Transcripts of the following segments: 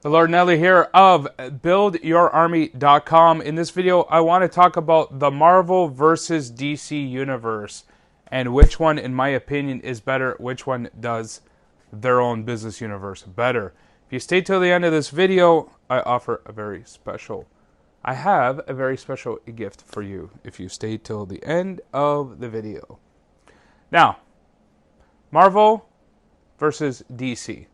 The Lord Nelly here of BuildYourArmy.com. In this video, I want to talk about the Marvel versus DC universe and which one, in my opinion, is better, which one does their own business universe better. If you stay till the end of this video, I have a very special gift for you if you stay till the end of the video. Now, Marvel versus DC.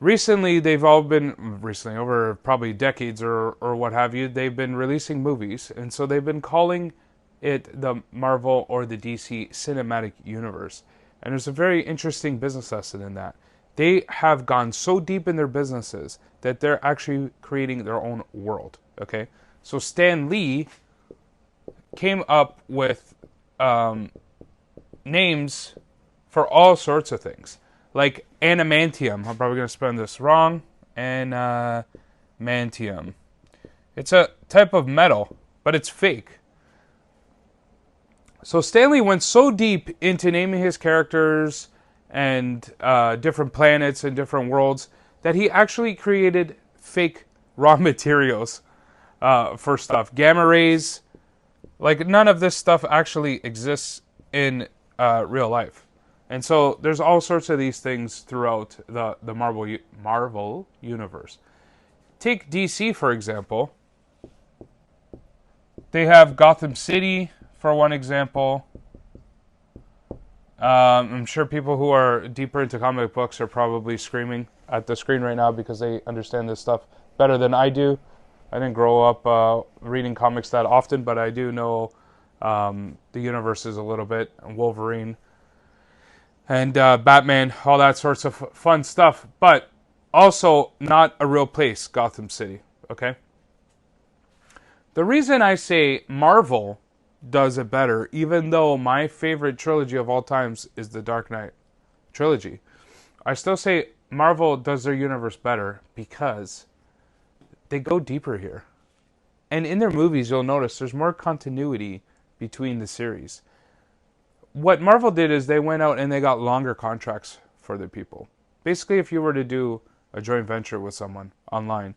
Recently, over probably decades or what have you, they've been releasing movies, and so they've been calling it the Marvel or the DC Cinematic Universe. And there's a very interesting business lesson in that. They have gone so deep in their businesses that they're actually creating their own world, okay? So Stan Lee came up with names for all sorts of things. Like adamantium. I'm probably going to spell this wrong. Adamantium. It's a type of metal, but it's fake. So Stan Lee went so deep into naming his characters and different planets and different worlds that he actually created fake raw materials for stuff. Gamma rays. Like, none of this stuff actually exists in real life. And so there's all sorts of these things throughout the Marvel universe. Take DC, for example. They have Gotham City, for one example. I'm sure people who are deeper into comic books are probably screaming at the screen right now because they understand this stuff better than I do. I didn't grow up reading comics that often, but I do know the universes a little bit. Wolverine and Batman, all that sorts of fun stuff, but also not a real place, Gotham City, okay? The reason I say Marvel does it better, even though my favorite trilogy of all times is the Dark Knight trilogy, I still say Marvel does their universe better because they go deeper here. And in their movies, you'll notice there's more continuity between the series. What Marvel did is they went out and they got longer contracts for their people. Basically, if you were to do a joint venture with someone online,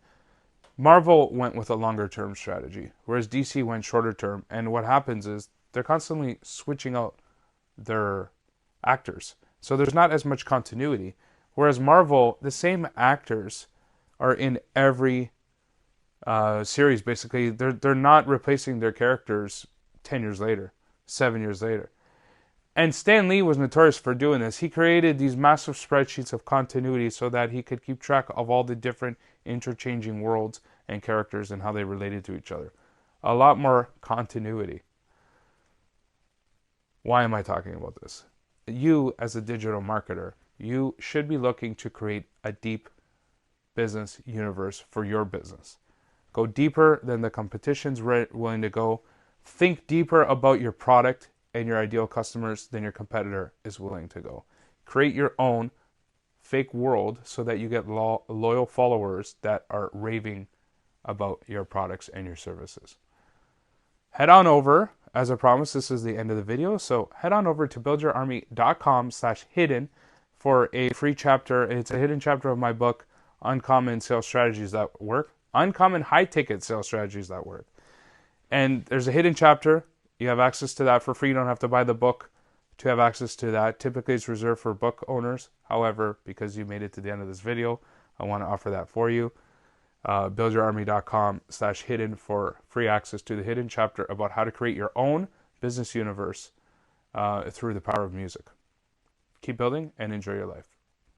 Marvel went with a longer term strategy, whereas DC went shorter term. And what happens is they're constantly switching out their actors. So there's not as much continuity. Whereas Marvel, the same actors are in every series, basically. They're not replacing their characters 10 years later, 7 years later. And Stan Lee was notorious for doing this. He created these massive spreadsheets of continuity so that he could keep track of all the different interchanging worlds and characters and how they related to each other. A lot more continuity. Why am I talking about this? You, as a digital marketer, you should be looking to create a deep business universe for your business. Go deeper than the competition's willing to go. Think deeper about your product and your ideal customers than your competitor is willing to go. Create your own fake world so that you get loyal followers that are raving about your products and your services. Head on over, as I promised, this is the end of the video, so head on over to buildyourarmy.com/hidden for a free chapter. It's a hidden chapter of my book, Uncommon Sales Strategies That Work. Uncommon high-ticket sales strategies that work. And there's a hidden chapter. You have access to that for free. You don't have to buy the book to have access to that. Typically, it's reserved for book owners. However, because you made it to the end of this video, I want to offer that for you. Buildyourarmy.com/hidden for free access to the hidden chapter about how to create your own business universe through the power of music. Keep building and enjoy your life.